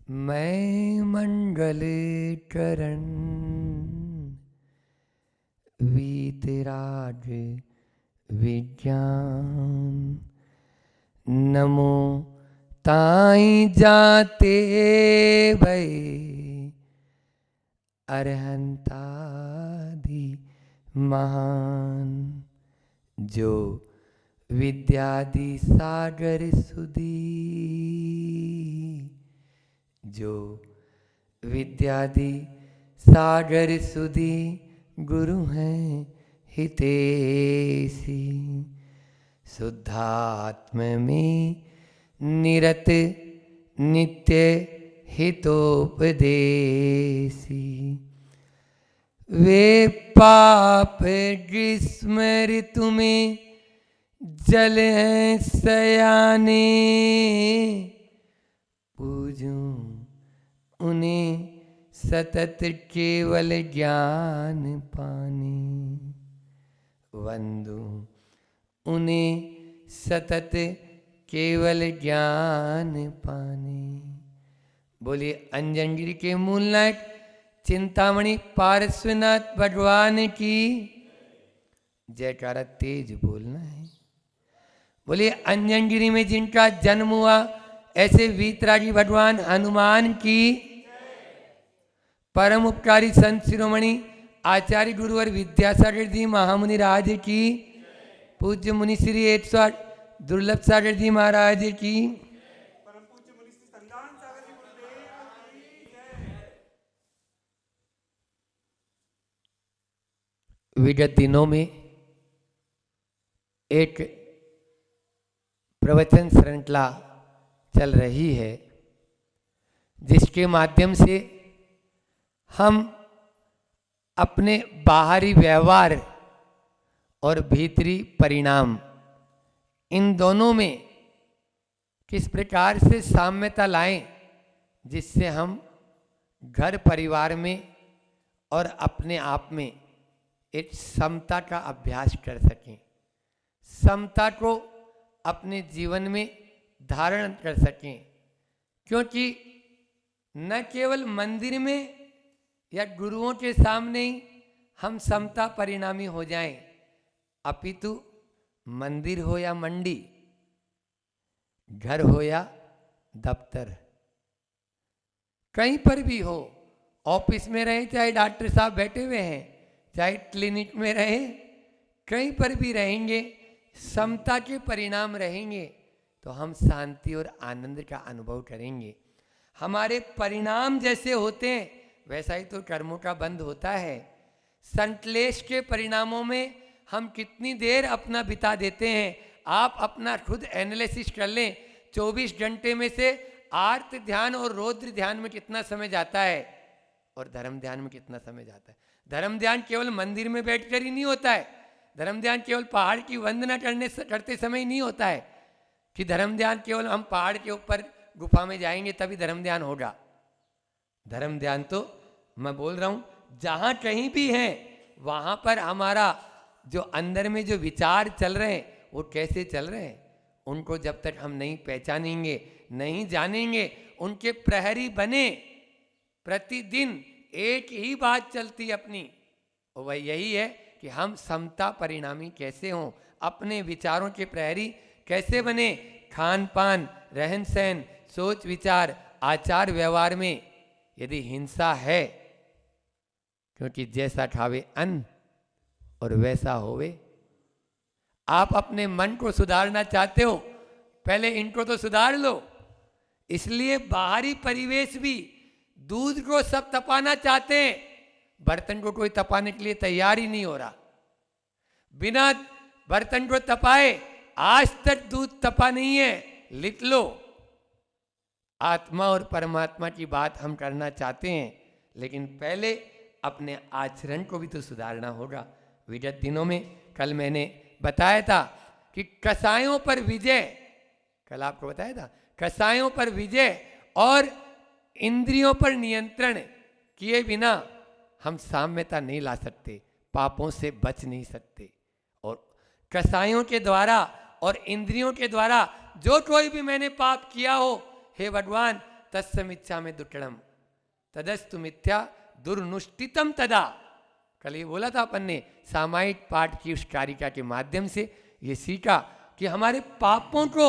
मैं मंगल चरण वीतराग विज्ञान नमो ताई जाते भई अरहंतादि महान जो विद्यादि सागर सुधी जो विद्यादि सागर सुधी गुरु हैं हितेशी शुद्धात्म में निरत नित्य हितोपदेशी वे पाप ग्रीष्म ऋतु में जल हैं सयाने पूजूं उन्हें सतत केवल ज्ञान पाने वंदू उन्हें सतत केवल ज्ञान पाने। बोलिए अंजनगिरी के मूलनायक चिंतामणि पार्श्वनाथ भगवान की जयकारा तेज बोलना है। बोलिए अंजनगिरी में जिनका जन्म हुआ ऐसे वीतरागी भगवान हनुमान की परम उपकारी संत शिरोमणि आचार्य गुरुवर विद्यासागर जी महामुनि राज की पूज्य मुनि श्री 108 दुर्लभ सागर जी महाराज की परम पूज्य मुनि श्री संदान सागर जी गुरुदेव की जय। विगत दिनों में एक प्रवचन श्रृंखला चल रही है जिसके माध्यम से हम अपने बाहरी व्यवहार और भीतरी परिणाम इन दोनों में किस प्रकार से साम्यता लाएं जिससे हम घर परिवार में और अपने आप में एक समता का अभ्यास कर सकें, समता को अपने जीवन में धारण कर सकें। क्योंकि न केवल मंदिर में या गुरुओं के सामने ही हम समता परिणामी हो जाएं, अपितु मंदिर हो या मंडी, घर हो या दफ्तर, कहीं पर भी हो, ऑफिस में रहे चाहे डॉक्टर साहब बैठे हुए हैं, चाहे क्लिनिक में रहे, कहीं पर भी रहेंगे, समता के परिणाम रहेंगे तो हम शांति और आनंद का अनुभव करेंगे। हमारे परिणाम जैसे होते हैं वैसा ही तो कर्मों का बंध होता है। संश्लेष के परिणामों में हम कितनी देर अपना बिता देते हैं, आप अपना खुद एनालिसिस कर लें। 24 घंटे में से आर्त ध्यान और रौद्र ध्यान में कितना समय जाता है और धर्म ध्यान में कितना समय जाता है। धर्म ध्यान केवल मंदिर में बैठकर ही नहीं होता है, धर्म ध्यान केवल पहाड़ की वंदना करते समय ही नहीं होता है कि धर्म ध्यान केवल हम पहाड़ के ऊपर गुफा में जाएंगे तभी धर्म ध्यान होगा। धर्म ध्यान तो मैं बोल रहा हूं जहां कहीं भी है वहां पर हमारा जो अंदर में जो विचार चल रहे हैं वो कैसे चल रहे हैं, उनको जब तक हम नहीं पहचानेंगे, नहीं जानेंगे, उनके प्रहरी बने, प्रतिदिन एक ही बात चलती अपनी, और वह यही है कि हम समता परिणामी कैसे हों, अपने विचारों के प्रहरी कैसे बने। खान पान, रहन सहन, सोच विचार, आचार व्यवहार में यदि हिंसा है, क्योंकि जैसा खावे अन्न और वैसा होवे। आप अपने मन को सुधारना चाहते हो, पहले इनको तो सुधार लो। इसलिए बाहरी परिवेश भी, दूध को सब तपाना चाहते हैं, बर्तन को कोई तपाने के लिए तैयार ही नहीं हो रहा। बिना बर्तन को तपाए आज तक दूध तपा नहीं है, लिख लो। आत्मा और परमात्मा की बात हम करना चाहते हैं, लेकिन पहले अपने आचरण को भी तो सुधारना होगा। विगत दिनों में कल मैंने बताया था कि कसायों पर विजय, कल आपको बताया था, कसायों पर विजय और इंद्रियों पर नियंत्रण किए बिना हम साम्यता नहीं ला सकते, पापों से बच नहीं सकते। और कसायों के द्वारा और इंद्रियों के द्वारा जो कोई भी मैंने पाप किया हो, हे भगवान तस्य मिथ्या में दुटड़म तदस्तु मिथ्या दुर्नुष्टितम तदा। कल ये बोला था अपन ने, सामायिक पाठ की उस कारिका के माध्यम से ये सीखा कि हमारे पापों को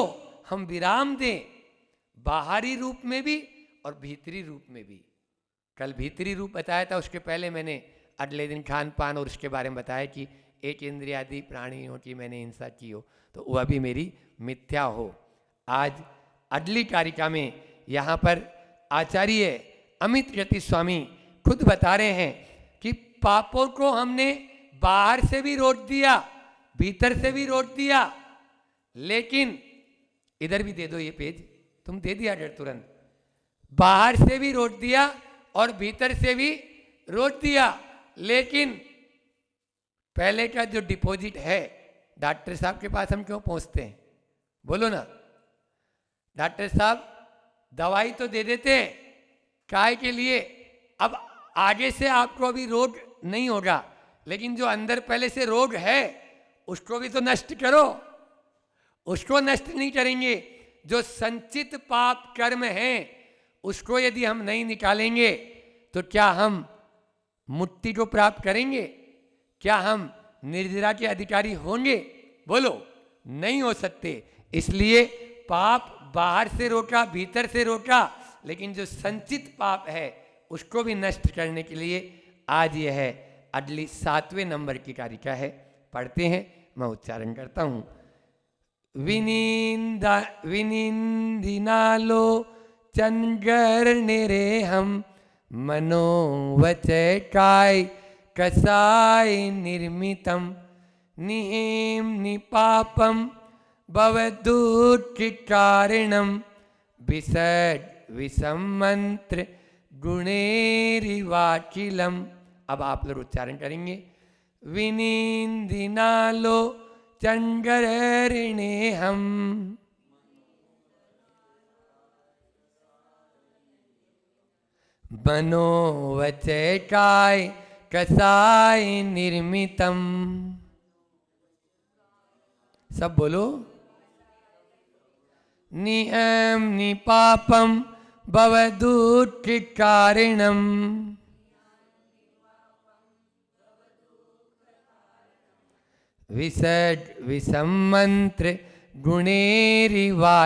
हम विराम दें, बाहरी रूप में भी और भीतरी रूप में भी। कल भीतरी रूप बताया था, उसके पहले मैंने अगले दिन खान पान और उसके बारे में बताया कि एक इंद्रियादि प्राणियों की मैंने हिंसा की हो तो वह भी मेरी मिथ्या हो। आज अगली कारिका में यहाँ पर आचार्य अमित यति स्वामी खुद बता रहे हैं कि पापों को हमने बाहर से भी रोक दिया, भीतर से भी रोक दिया, लेकिन इधर भी दे दो ये पेज, तुम दे दिया डर तुरंत। बाहर से भी रोक दिया और भीतर से भी रोक दिया, लेकिन पहले का जो डिपॉजिट है डॉक्टर साहब के पास हम क्यों पहुंचते हैं? बोलो ना। डॉक्टर साहब दवाई तो दे देते हैं, काय के लिए? अब आगे से आपको अभी रोग नहीं होगा, लेकिन जो अंदर पहले से रोग है उसको भी तो नष्ट करो। उसको नष्ट नहीं करेंगे, जो संचित पाप कर्म हैं उसको यदि हम नहीं निकालेंगे तो क्या हम मुक्ति को प्राप्त करेंगे? क्या हम निर्जरा के अधिकारी होंगे? बोलो, नहीं हो सकते। इसलिए पाप बाहर से रोका, भीतर से रोका, लेकिन जो संचित पाप है उसको भी नष्ट करने के लिए आज यह है अगली 7वें नंबर की कारिका है। पढ़ते हैं, मैं उच्चारण करता हूं। विनिंदिनालो चंगर निरे हम मनोवचय काय कसाय निर्मितम निहिम निपापम भवदुःखिकारिणम विसर्ग विसमंत्र गुणेरिवाकिलम। अब आप लोग उच्चारण करेंगे। विनिंदिनालो चंगरिणे हम मनोवचय काय कसाय निर्मितम। सब बोलो। निहम निपापम भवदुःखिकारिणम विसर्ग विसमंत्र गुणेरिवाखिलम।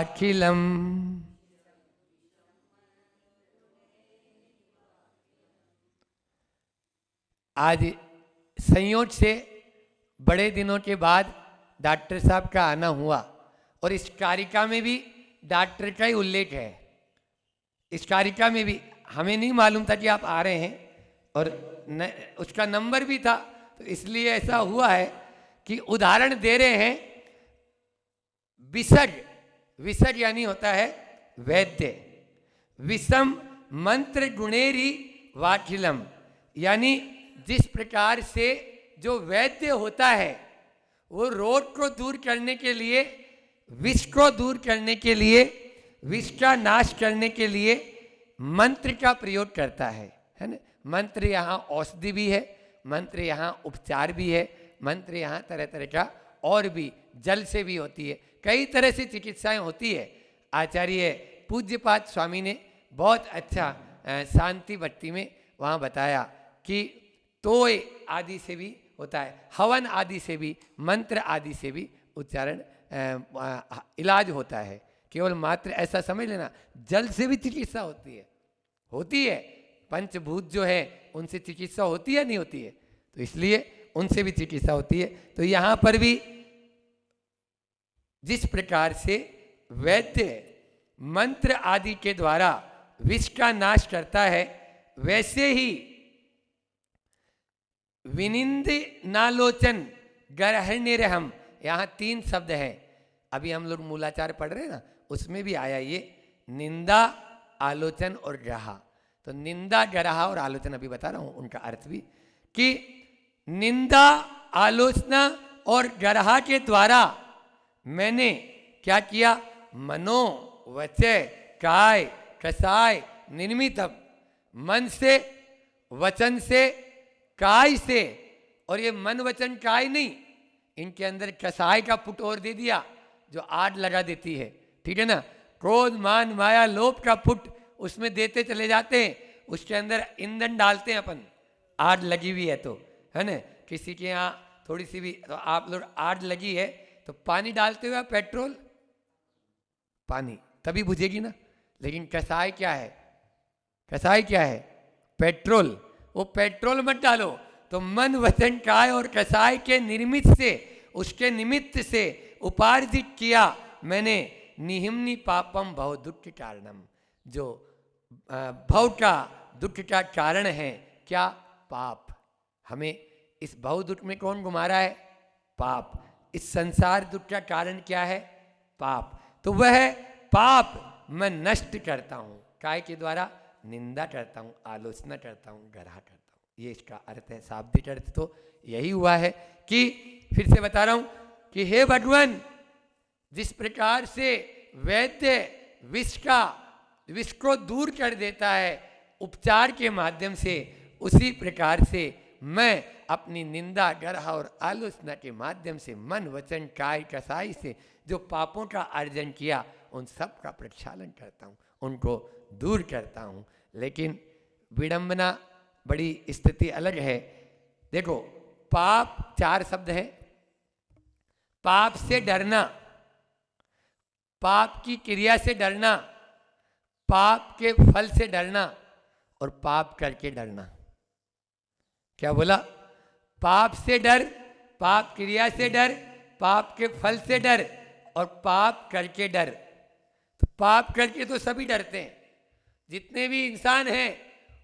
आज संयोग से बड़े दिनों के बाद डॉक्टर साहब का आना हुआ और इस कारिका में भी डॉक्टर का ही उल्लेख है। इस कारिका में भी हमें नहीं मालूम था कि आप आ रहे हैं और उसका नंबर भी था, तो इसलिए ऐसा हुआ है कि उदाहरण दे रहे हैं। विसर्ग, विसर्ग यानी होता है वैद्य, विषम मंत्र गुणेरी वाखिलम, यानी जिस प्रकार से जो वैद्य होता है वो रोग को दूर करने के लिए, विष को दूर करने के लिए, विष का नाश करने के लिए मंत्र का प्रयोग करता है ना। मंत्र यहाँ औषधि भी है, मंत्र यहाँ उपचार भी है, मंत्र यहाँ तरह तरह का और भी, जल से भी होती है, कई तरह से चिकित्साएं होती है। आचार्य पूज्यपाद स्वामी ने बहुत अच्छा शांति भक्ति में वहाँ बताया कि तोय आदि से भी होता है, हवन आदि से भी, मंत्र आदि से भी उच्चारण इलाज होता है। केवल मात्र ऐसा समझ लेना, जल से भी चिकित्सा होती है, होती है। पंचभूत जो है उनसे चिकित्सा होती है, नहीं होती है? तो इसलिए उनसे भी चिकित्सा होती है। तो यहाँ पर भी जिस प्रकार से वैद्य मंत्र आदि के द्वारा विष का नाश करता है, वैसे ही विनिंद नालोचन गरहनिरहम, यहाँ 3 शब्द है। अभी हम लोग मूलाचार पढ़ रहे हैं ना, उसमें भी आया ये निंदा, आलोचन और ग्रहा। तो निंदा, ग्रहा और आलोचन अभी बता रहा हूं उनका अर्थ भी, कि निंदा, आलोचना और ग्रहा के द्वारा मैंने क्या किया? मनो वचय काय कसाय निर्मितम, मन से, वचन से, काय से, और ये मन वचन काय नहीं, इनके अंदर कसाय का पुट और दे दिया जो आग लगा देती है, ठीक है ना। क्रोध मान माया लोभ का पुट उसमें देते चले जाते हैं, उसके अंदर ईंधन डालते हैं अपन, आग लगी हुई है तो, है ना, किसी के यहाँ थोड़ी सी भी, तो आप लोग आग लगी है तो पानी डालते हुए पेट्रोल, पानी तभी बुझेगी ना। लेकिन कसाई क्या है, कसाई क्या है, पेट्रोल। वो पेट्रोल मत डालो, तो मन वचन काय और कसाई के निर्मित से, उसके निमित्त से उपार्जित किया मैंने, निहिम्नि पापम भव दुख कारणम, जो भव का दुख का कारण है क्या, पाप। हमें इस भव दुख में कौन घुमा रहा है, पाप। इस संसार दुख का कारण क्या है, पाप। तो वह पाप मैं नष्ट करता हूं, काय के द्वारा, निंदा करता हूं, आलोचना करता हूं, ग्रह करता हूं। ये इसका अर्थ है, शाब्दिक अर्थ तो यही हुआ है कि, फिर से बता रहा हूं कि हे भगवान, जिस प्रकार से वैद्य विष को दूर कर देता है उपचार के माध्यम से, उसी प्रकार से मैं अपनी निंदा, ग्रह और आलोचना के माध्यम से, मन वचन काय कसाई से जो पापों का अर्जन किया, उन सब का प्रक्षालन करता हूँ, उनको दूर करता हूँ। लेकिन विडंबना, बड़ी स्थिति अलग है। देखो, पाप 4 शब्द है। पाप से डरना, पाप की क्रिया से डरना, पाप के फल से डरना और पाप करके डरना। क्या बोला, पाप से डर, पाप क्रिया से डर, पाप के फल से डर और पाप करके डर। तो पाप करके तो सभी डरते हैं, जितने भी इंसान हैं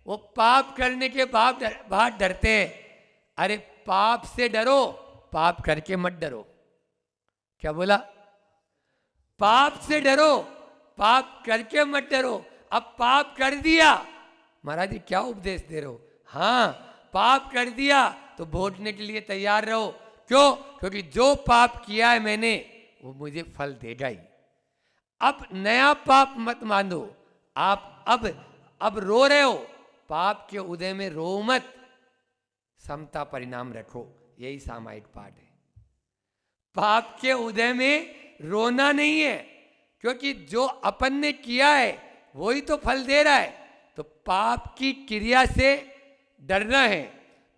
वो पाप करने के बाद डरते हैं। अरे पाप से डरो, पाप करके मत डरो। क्या बोला, पाप से डरो, पाप करके मत डरो। अब पाप कर दिया, महाराज जी क्या उपदेश दे रहे हो, हाँ पाप कर दिया तो भोगने के लिए तैयार रहो। क्यों, क्योंकि जो पाप किया है मैंने वो मुझे फल देगा ही। अब नया पाप मत मानो, आप अब रो रहे हो, पाप के उदय में रो मत, समता परिणाम रखो। यही सामायिक पाठ है। पाप के उदय में रोना नहीं है, क्योंकि जो अपन ने किया है वही तो फल दे रहा है। तो पाप की क्रिया से डरना है,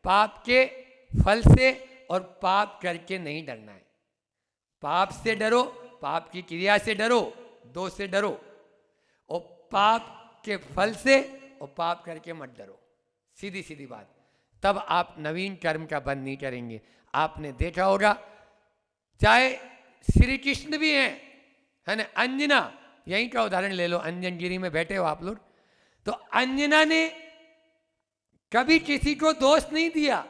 पाप के फल से और पाप करके नहीं डरना है। पाप से डरो, पाप की क्रिया से डरो, 2 से डरो, और पाप के फल से और पाप करके मत डरो। सीधी सीधी बात। तब आप नवीन कर्म का बंध नहीं करेंगे। आपने देखा होगा, चाहे श्री कृष्ण भी हैं, है ना, अंजना, यहीं का उदाहरण ले लो, अंजन गिरी में बैठे हो आप लोग, तो अंजना ने कभी किसी को दोष नहीं दिया।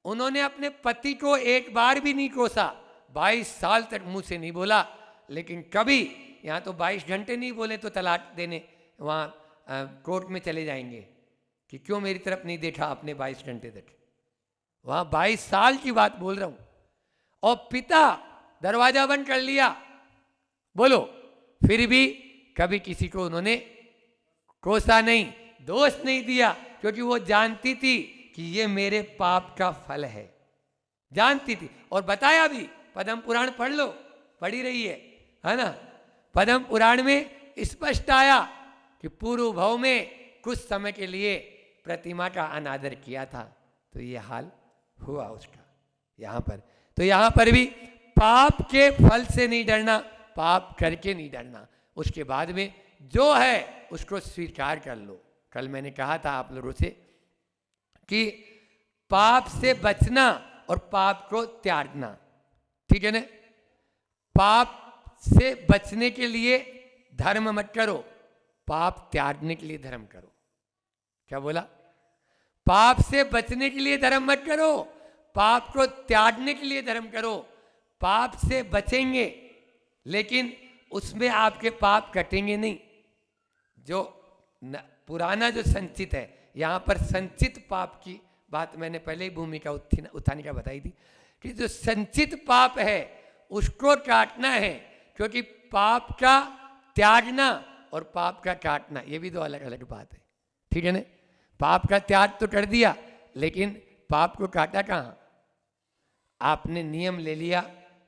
उन्होंने अपने पति को एक बार भी नहीं कोसा, 22 साल तक मुंह से नहीं बोला। लेकिन कभी, यहाँ तो 22 घंटे नहीं बोले तो तलाक देने वहाँ कोर्ट में चले जाएंगे कि क्यों मेरी तरफ नहीं देखा आपने 22 घंटे तक। वहाँ 22 साल की बात बोल रहा हूँ। और पिता दरवाजा बंद कर लिया, बोलो, फिर भी कभी किसी को उन्होंने कोसा नहीं, दोष नहीं दिया, क्योंकि वो जानती थी कि ये मेरे पाप का फल है, जानती थी। और बताया भी, पद्म पुराण पढ़ लो, पढ़ी रही है ना। पद्म पुराण में स्पष्ट आया कि पूर्व भव में कुछ समय के लिए प्रतिमा का अनादर किया था, तो ये हाल हुआ उसका यहाँ पर। तो यहाँ पर भी पाप के फल से नहीं डरना, पाप करके नहीं डरना। उसके बाद में जो है उसको स्वीकार कर लो। कल मैंने कहा था आप लोगों से कि पाप से बचना और पाप को त्यागना, ठीक है ना। पाप से बचने के लिए धर्म मत करो, पाप त्यागने के लिए धर्म करो। क्या बोला, पाप से बचने के लिए धर्म मत करो, पाप को त्यागने के लिए धर्म करो। पाप से बचेंगे लेकिन उसमें आपके पाप कटेंगे नहीं। जो पुराना जो संचित है, यहाँ पर संचित पाप की बात मैंने पहले ही भूमिका उठाने का बताई थी कि जो संचित पाप है उसको काटना है, क्योंकि पाप का त्यागना और पाप का काटना ये भी दो अलग अलग बात है, ठीक है ना। पाप का त्याग तो कर दिया, लेकिन पाप को काटा कहाँ। आपने नियम ले लिया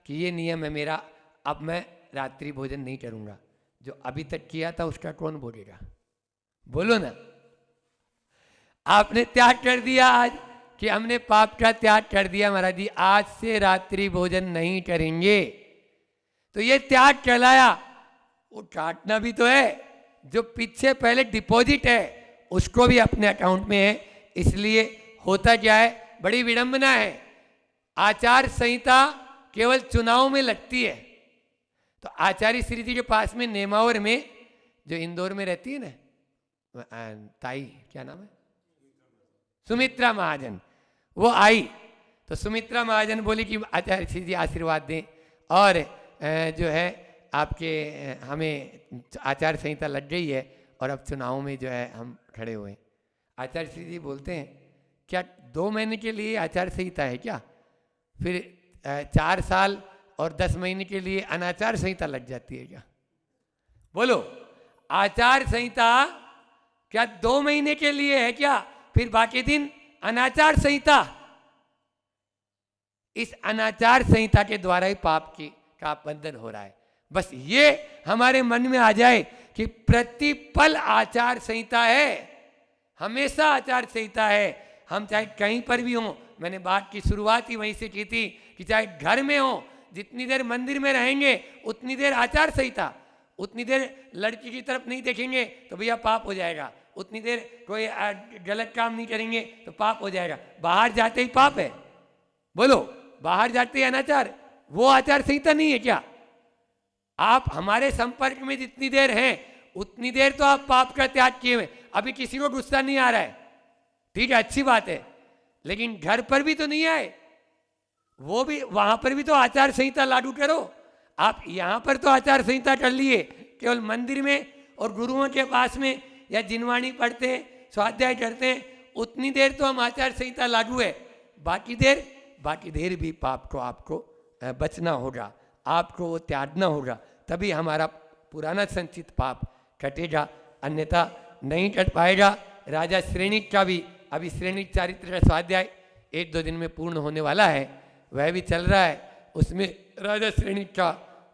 कि ये नियम है मेरा, अब मैं रात्रि भोजन नहीं करूँगा। जो अभी तक किया था उसका कौन भोगेगा, बोलो ना, आपने त्याग कर दिया आज कि हमने पाप का त्याग कर दिया महाराज जी, आज से रात्रि भोजन नहीं करेंगे, तो ये त्याग कहलाया। वो काटना भी तो है, जो पीछे पहले डिपॉजिट है उसको भी अपने अकाउंट में है। इसलिए होता क्या है, बड़ी विडंबना है, आचार संहिता केवल चुनाव में लगती है। तो आचार्य श्री जी के पास में नेमावर में, जो इंदौर में रहती है ना ताई, क्या नाम है, सुमित्रा महाजन, वो आई तो सुमित्रा महाजन बोली कि आचार्य श्री जी आशीर्वाद दें, और जो है आपके हमें आचार संहिता लग गई है और अब चुनाव में जो है हम खड़े हुए। आचार्य श्री जी बोलते हैं क्या 2 महीने के लिए आचार संहिता है क्या, फिर 4 साल और 10 महीने के लिए अनाचार संहिता लग जाती है क्या? बोलो, आचार संहिता क्या 2 महीने के लिए है क्या, फिर बाकी दिन अनाचार संहिता? इस अनाचार संहिता के द्वारा ही पाप का बंधन हो रहा है। बस ये हमारे मन में आ जाए कि प्रतिपल आचार संहिता है, हमेशा आचार संहिता है। हम चाहे कहीं पर भी हों, मैंने बात की शुरुआत ही वहीं से की थी कि चाहे घर में हो, जितनी देर मंदिर में रहेंगे उतनी देर आचार संहिता, उतनी देर लड़की की तरफ नहीं देखेंगे तो भैया पाप हो जाएगा, उतनी देर कोई गलत काम नहीं करेंगे तो पाप हो जाएगा। बाहर जाते ही पाप है, बोलो, बाहर जाते ही अनाचार, वो आचार संहिता नहीं है क्या? आप हमारे संपर्क में जितनी देर हैं उतनी देर तो आप पाप का त्याग किए हुए। अभी किसी को गुस्सा नहीं आ रहा है, ठीक है, अच्छी बात है, लेकिन घर पर भी तो नहीं आए, वो भी वहां पर भी तो आचार संहिता लागू करो। आप यहां पर तो आचार संहिता कर लिए, केवल मंदिर में और गुरुओं के पास में या जिनवाणी पढ़ते हैं, स्वाध्याय करते हैं, उतनी देर तो हम आचार संहिता लागू है, बाकी देर भी पाप को आपको बचना होगा, आपको वो त्यागना होगा, तभी हमारा पुराना संचित पाप कटेगा, अन्यथा नहीं कट पाएगा। राजा श्रेणिक का भी अभी श्रेणिक चारित्र का स्वाध्याय 1-2 दिन में पूर्ण होने वाला है, वह भी चल रहा है। उसमें राजा श्रेणिक का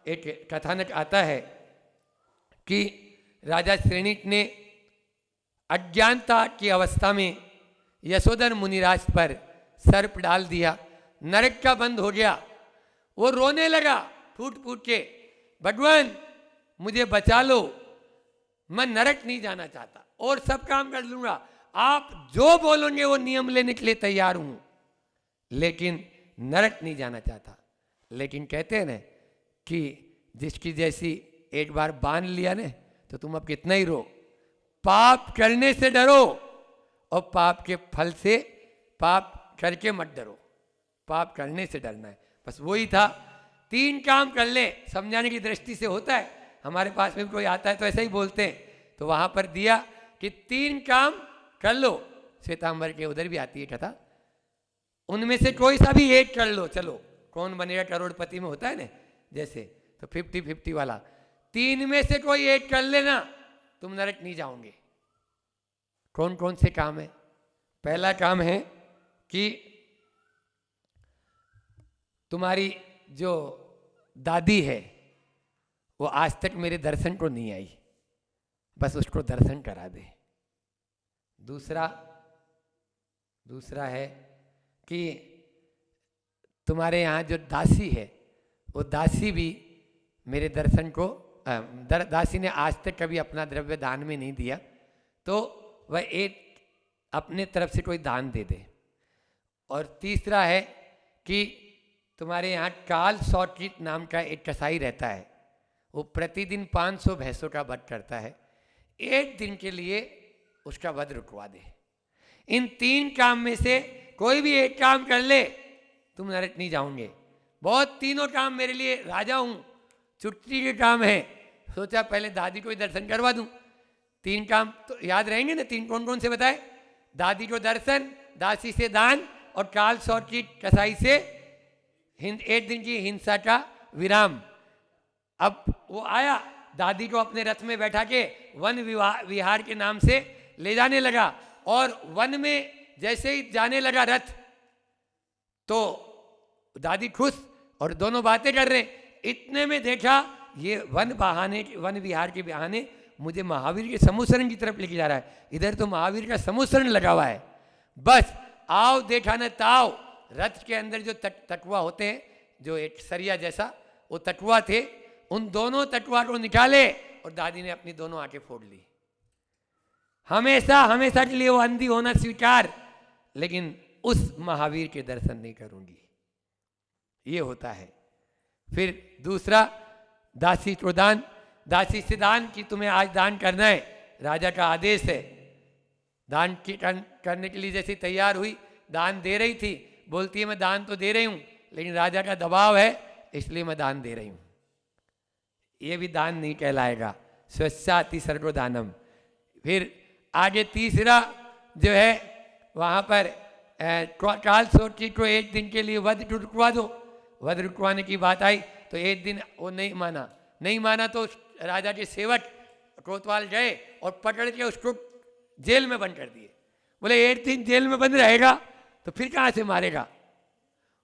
एक कथानक आता है कि राजा श्रेणिक ने अज्ञानता की अवस्था में यशोधर मुनिराज पर सर्प डाल दिया, नरक का बंद हो गया। वो रोने लगा फूट फूट के, भगवान मुझे बचा लो, मैं नरक नहीं जाना चाहता और सब काम कर लूंगा, आप जो बोलोगे वो नियम लेने के लिए तैयार हूं, लेकिन नरक नहीं जाना चाहता। लेकिन कहते हैं ना कि जिसकी जैसी एक बार बांध लिया ने तो तुम अब कितना ही रो, पाप करने से डरो और पाप के फल से, पाप करके मत डरो, पाप करने से डरना है। बस वही था, 3 काम कर ले, समझाने की दृष्टि से होता है, हमारे पास में कोई आता है तो ऐसा ही बोलते हैं, तो वहां पर दिया कि 3 काम कर लो। श्वेतांबर के उधर भी आती है कथा, उनमें से कोई सा भी एक कर लो, चलो कौन बनेगा करोड़पति में होता है ना जैसे, तो 50-50 वाला, 3 में से कोई एक कर लेना, तुम नरक नहीं जाओगे। कौन कौन से काम है? पहला काम है कि तुम्हारी जो दादी है वो आज तक मेरे दर्शन को नहीं आई, बस उसको दर्शन करा दे। दूसरा है कि तुम्हारे यहाँ जो दासी है वो दासी भी मेरे दर्शन को, दासी ने आज तक कभी अपना द्रव्य दान में नहीं दिया, तो वह एक अपने तरफ से कोई दान दे दे। और तीसरा है कि तुम्हारे यहाँ काल सौकित नाम का एक कसाई रहता है, वो प्रतिदिन 500 भैंसों का वध करता है, 1 दिन के लिए उसका वध रुकवा दे। इन 3 काम में से कोई भी एक काम कर ले, तुम नरक नहीं जाओगे। बहुत तीनों काम मेरे लिए, राजा हूं, छुट्टी के काम है, सोचा पहले दादी को ही दर्शन करवा दूं। 3 काम तो याद रहेंगे ना, 3 कौन कौन से बताए? दादी को दर्शन, दासी से दान और काल सौकित कसाई से 1 दिन की हिंसा का विराम। अब वो आया, दादी को अपने रथ में बैठा के वन विहार के नाम से ले जाने लगा, और वन में जैसे ही जाने लगा रथ, तो दादी खुश और दोनों बातें कर रहे। इतने में देखा ये वन विहार के बहाने मुझे महावीर के समूसरण की तरफ लेके जा रहा है। इधर तो महावीर का समूसरण लगा हुआ है। बस आओ देखा न ताओ, रथ के अंदर जो तटुआ होते हैं, जो एक सरिया जैसा वो तटुआ थे, उन दोनों तटुआ को निकाले और दादी ने अपनी दोनों आंखें फोड़ ली। हमेशा हमेशा के लिए वो अंधी होना स्वीकार, लेकिन उस महावीर के दर्शन नहीं करूंगी। ये होता है। फिर दूसरा दासी को दान, दासी से दान कि तुम्हें आज दान करना है, राजा का आदेश है। दान करने के लिए जैसे तैयार हुई, दान दे रही थी, बोलती है मैं दान तो दे रही हूं, लेकिन राजा का दबाव है इसलिए मैं दान दे रही हूं। ये भी दान नहीं कहलाएगा, स्वस्याति सर्वदानम। फिर आगे तीसरा जो है वहां पर काल सोची को एक दिन के लिए वध रुकवा दो। वध रुकवाने की बात आई तो एक दिन वो नहीं माना तो राजा के सेवक कोतवाल गए और पकड़ के उसको जेल में बंद कर दिए। बोले एक दिन जेल में बंद रहेगा तो फिर कहाँ से मारेगा।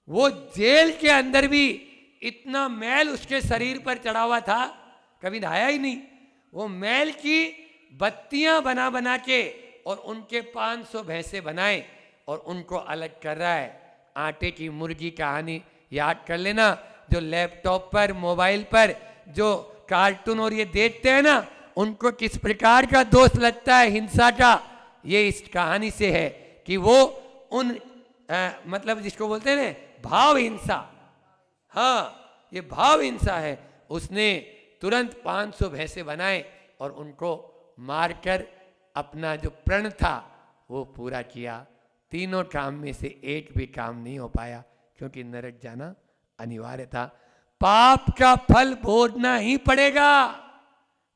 वो जेल के अंदर भी इतना मैल उसके शरीर पर चढ़ा हुआ था, कभी नहाया ही नहीं। वो मैल की बत्तियां बना बना के और उनके 500 भैंसे बनाए और उनको अलग कर रहा है। आटे की मुर्गी कहानी याद कर लेना, जो लैपटॉप पर मोबाइल पर जो कार्टून और ये देखते हैं ना, उनको किस प्रकार का दोष लगता है हिंसा का, ये इस कहानी से है कि वो उन मतलब जिसको बोलते हैं ना भाव हिंसा, हाँ ये भाव हिंसा है। उसने तुरंत 500 भैंसे बनाए और उनको मारकर अपना जो प्रण था वो पूरा किया। तीनों काम में से एक भी काम नहीं हो पाया क्योंकि नरक जाना अनिवार्य था। पाप का फल भोगना ही पड़ेगा,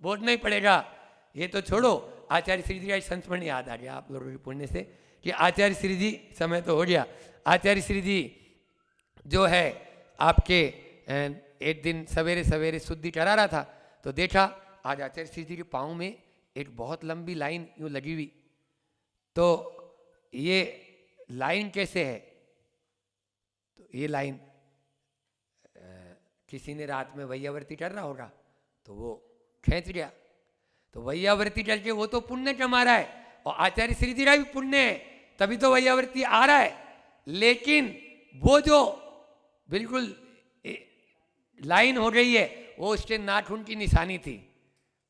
भोगना ही पड़ेगा। ये तो छोड़ो, आचार्य श्री जी का संस्मरण याद आ गया आप लोगों के पुण्य से कि आचार्य श्री जी, समय तो हो गया, आचार्य श्री जी जो है आपके एक दिन सवेरे सवेरे शुद्धि करा रहा था तो देखा आज आचार्य श्री जी के पाँव में एक बहुत लंबी लाइन यूँ लगी हुई। तो ये लाइन कैसे है, तो ये लाइन किसी ने रात में वैयावर्ती कर रहा होगा तो वो खींच गया। तो वैयावर्ती करके वो तो पुण्य कमा रहा है और आचार्य श्री जी का भी पुण्य है, तभी तो वैयावर्ती आ रहा है। लेकिन वो जो बिल्कुल लाइन हो गई है वो उसके नाखून की निशानी थी,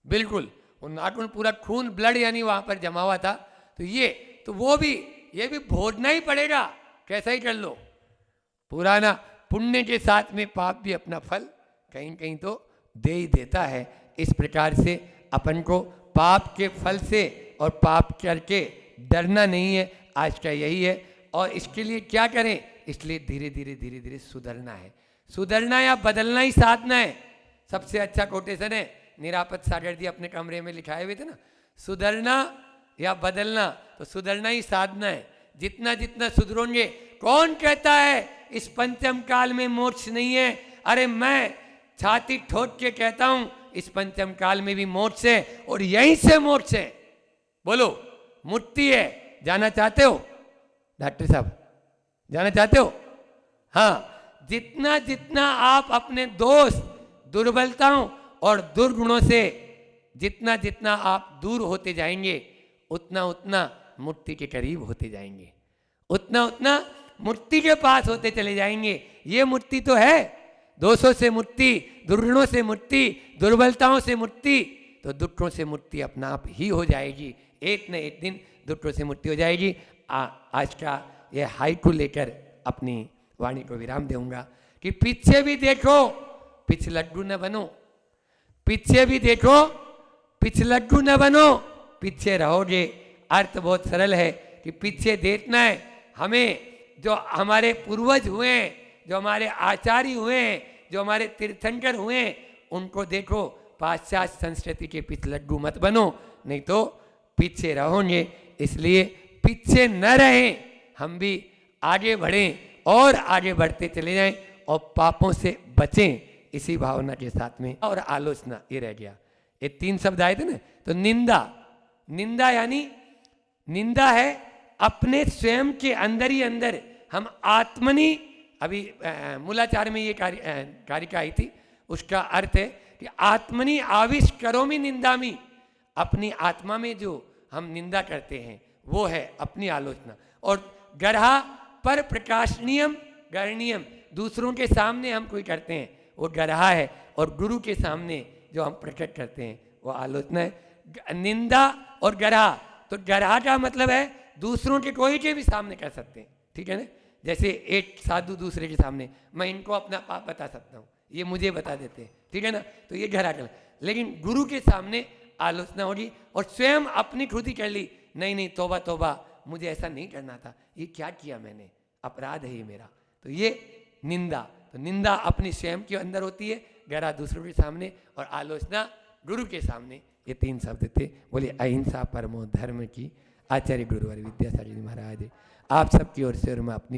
बिल्कुल वो नाखून पूरा खून ब्लड यानी वहाँ पर जमा हुआ था। तो ये भी भोगना ही पड़ेगा, कैसा ही कर लो। पुराना पुण्य के साथ में पाप भी अपना फल कहीं कहीं तो दे ही देता है। इस प्रकार से अपन को पाप के फल से और पाप करके डरना नहीं है, आज का यही है। और इसके लिए क्या करें, इसलिए धीरे धीरे सुधरना है। सुधरना या बदलना ही साधना है। सबसे अच्छा कोटेशन है निरापद सागर जी अपने कमरे में लिखाए हुए थे ना, सुधरना या बदलना, तो सुधरना ही साधना है। जितना जितना सुधरोगे, कौन कहता है इस पंचम काल में मोक्ष नहीं है। अरे मैं छाती ठोक के कहता हूं इस पंचम काल में भी मोक्ष है और यहीं से मोक्ष है। बोलो मुक्ति है, जाना चाहते हो डॉक्टर साहब, जाना चाहते हो? हाँ, जितना जितना आप अपने दोष, दुर्बलताओं और दुर्गुणों से जितना जितना आप दूर होते जाएंगे, उतना उतना मुक्ति के करीब होते जाएंगे, उतना उतना मुक्ति के पास होते चले जाएंगे। ये मुक्ति तो है, दोषों से मुक्ति, दुर्गुणों से मुक्ति, दुर्बलताओं से मुक्ति, तो दुखों से मुक्ति अपना आप ही हो जाएगी। एक न एक दिन दुखों से मुक्ति हो जाएगी। आज का ये हाइकू लेकर अपनी वाणी को विराम दूंगा कि पीछे भी देखो पिछलग्गू न बनो, पीछे भी देखो पिछलग्गू न बनो, पीछे रहोगे। अर्थ बहुत सरल है कि पीछे देखना है हमें। जो हमारे पूर्वज हुए हैं, जो हमारे आचार्य हुए हैं, जो हमारे तीर्थंकर हुए हैं, उनको देखो। पाश्चात्य संस्कृति के पिछलग्गू मत बनो, नहीं तो पीछे रहोगे। इसलिए पीछे न रहें, हम भी आगे बढ़ें और आगे बढ़ते चले जाएं और पापों से बचें, इसी भावना के साथ में। और आलोचना, ये रह गया। ये 3 शब्द आए थे ना। तो निंदा, निंदा यानी निंदा है अपने स्वयं के अंदर ही अंदर हम आत्मनि, अभी मूलाचार में ये कारिका आई थी, उसका अर्थ है कि आत्मनि आविष् करोमि निंदामि। अपनी आत्मा में जो हम निंदा करते हैं वो है अपनी आलोचना। और गढ़ा पर प्रकाशनीयम गणनीयम, दूसरों के सामने हम कोई करते हैं वो गढ़ा है, और गुरु के सामने जो हम प्रकट करते हैं वो आलोचना है। निंदा और गढ़ा, तो गढ़ा का मतलब है दूसरों के कोई के भी सामने कर सकते हैं, ठीक है ना। जैसे एक साधु दूसरे के सामने, मैं इनको अपना पाप बता सकता हूँ, ये मुझे बता देते हैं, ठीक है ना, तो ये गढ़ा कर। लेकिन गुरु के सामने आलोचना होगी और स्वयं अपनी खुद ही कर ली, नहीं नहीं तौबा तौबा, मुझे ऐसा नहीं करना था, ये क्या किया मैंने, अपराध है ये मेरा, तो ये निंदा। तो निंदा अपनी स्वयं के अंदर होती है, गढ़ा दूसरों के सामने, और आलोचना गुरु के सामने। ये 3 शब्द थे। बोले अहिंसा परमो धर्म की, आचार्य गुरुवर विद्यासागर जी महाराज। आप सबकी ओर से और मैं अपनी